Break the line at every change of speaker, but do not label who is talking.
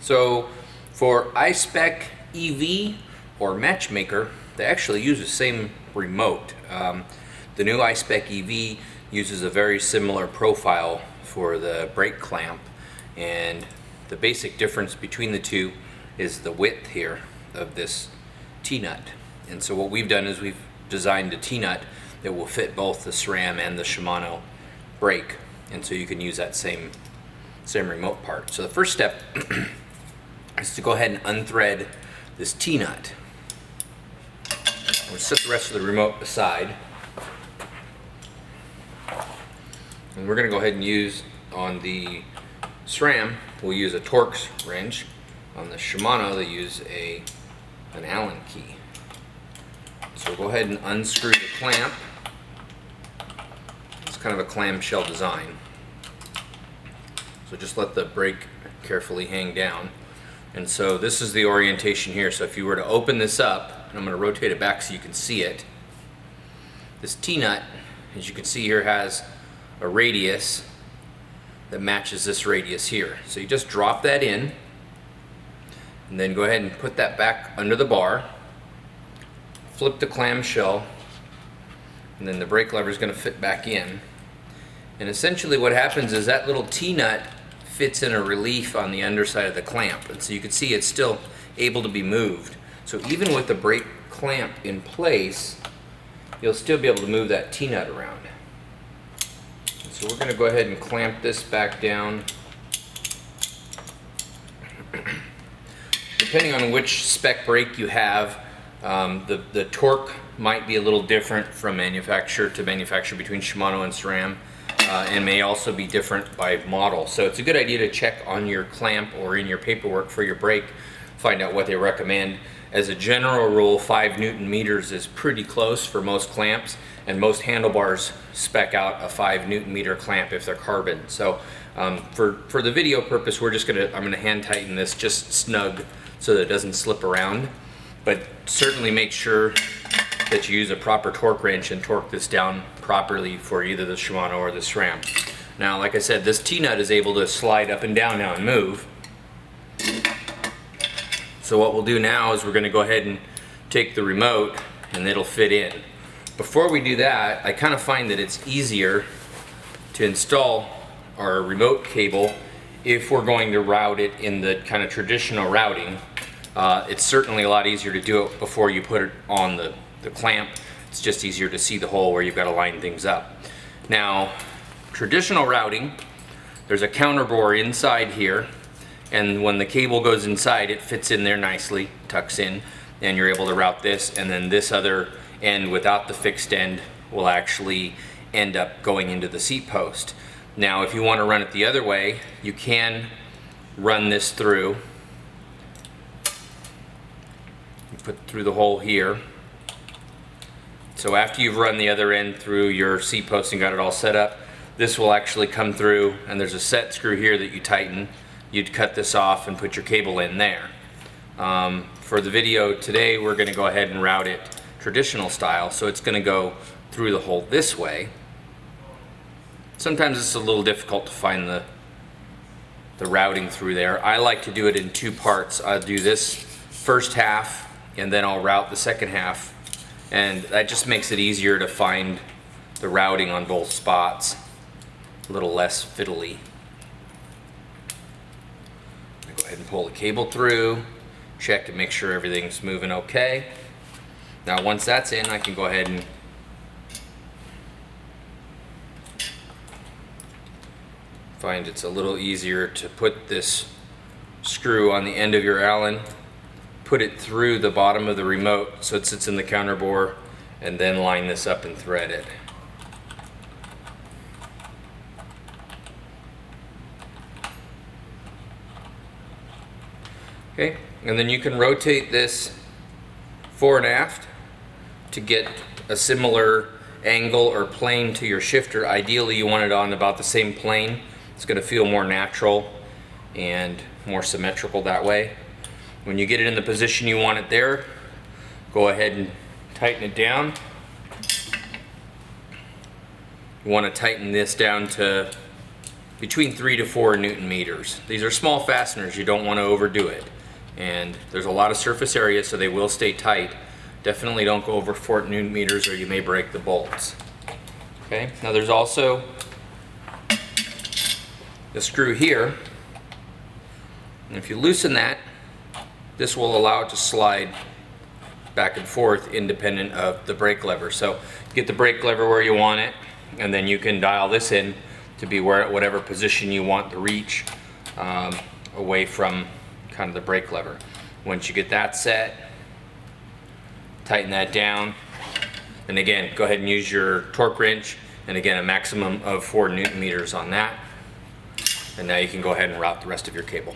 So for I-Spec EV or Matchmaker, they actually use the same remote. The new I-Spec EV uses a very similar profile for the brake clamp, and the basic difference between the two is the width here of this Tnut. And so what we've done is we've designed a Tnut that will fit both the SRAM and the Shimano brake, and so you can use that same remote part. So the first step is to go ahead and unthread this Tnut. We'll set the rest of the remote aside, and we're going to go ahead and use, on the SRAM, we'll use a Torx wrench. On the Shimano, they use an Allen key. So we'll go ahead and unscrew the clamp. It's kind of a clamshell design. So just let the brake carefully hang down. And so this is the orientation here. So if you were to open this up, and I'm going to rotate it back so you can see it, this Tnut, as you can see here, has a radius that matches this radius here. So you just drop that in, and then go ahead and put that back under the bar, flip the clamshell, and then the brake lever is going to fit back in. And essentially what happens is that little Tnut fits in a relief on the underside of the clamp, and so you can see it's still able to be moved. So even with the brake clamp in place, you'll still be able to move that Tnut around. And so we're going to go ahead and clamp this back down. Depending on which spec brake you have, the torque might be a little different from manufacturer to manufacturer between Shimano and SRAM, and may also be different by model. So it's a good idea to check on your clamp or in your paperwork for your brake, find out what they recommend. As a general rule, 5 Newton meters is pretty close for most clamps, and most handlebars spec out a 5 Newton meter clamp if they're carbon. So for the video purpose, I'm gonna hand tighten this just snug so that it doesn't slip around. But certainly make sure that you use a proper torque wrench and torque this down properly for either the Shimano or the SRAM. Now, like I said, this Tnut is able to slide up and down now and move. So what we'll do now is we're going to go ahead and take the remote, and it'll fit in. Before we do that, I kind of find that it's easier to install our remote cable if we're going to route it in the kind of traditional routing. It's certainly a lot easier to do it before you put it on the clamp. It's just easier to see the hole where you've got to line things up. Now, traditional routing, there's a counterbore inside here, and when the cable goes inside, it fits in there nicely, tucks in, and you're able to route this, and then this other end without the fixed end will actually end up going into the seat post. Now, if you want to run it the other way, you can run this through. You put through the hole here. So after you've run the other end through your seat post and got it all set up, this will actually come through, and there's a set screw here that you tighten. You'd cut this off and put your cable in there. For the video today, we're going to go ahead and route it traditional style, so it's going to go through the hole this way. Sometimes it's a little difficult to find the routing through there. I like to do it in 2 parts. I'll do this first half, and then I'll route the second half, and that just makes it easier to find the routing on both spots, a little less fiddly. Go ahead and pull the cable through, check and make sure everything's moving okay. Now once that's in, I can go ahead and find it's a little easier to put this screw on the end of your Allen, put it through the bottom of the remote so it sits in the counterbore, and then line this up and thread it. Okay, and then you can rotate this fore and aft to get a similar angle or plane to your shifter. Ideally, you want it on about the same plane. It's going to feel more natural and more symmetrical that way. When you get it in the position you want it there, go ahead and tighten it down. You want to tighten this down to between 3 to 4 Newton meters. These are small fasteners, you don't want to overdo it. And there's a lot of surface area, so they will stay tight. Definitely don't go over 4 Newton meters or you may break the bolts. Okay, now there's also the screw here. And if you loosen that, this will allow it to slide back and forth independent of the brake lever. So get the brake lever where you want it, and then you can dial this in to be whatever position you want the reach away from kind of the brake lever. Once you get that set, tighten that down, and again, go ahead and use your torque wrench, and again, a maximum of 4 Newton meters on that. And now you can go ahead and route the rest of your cable.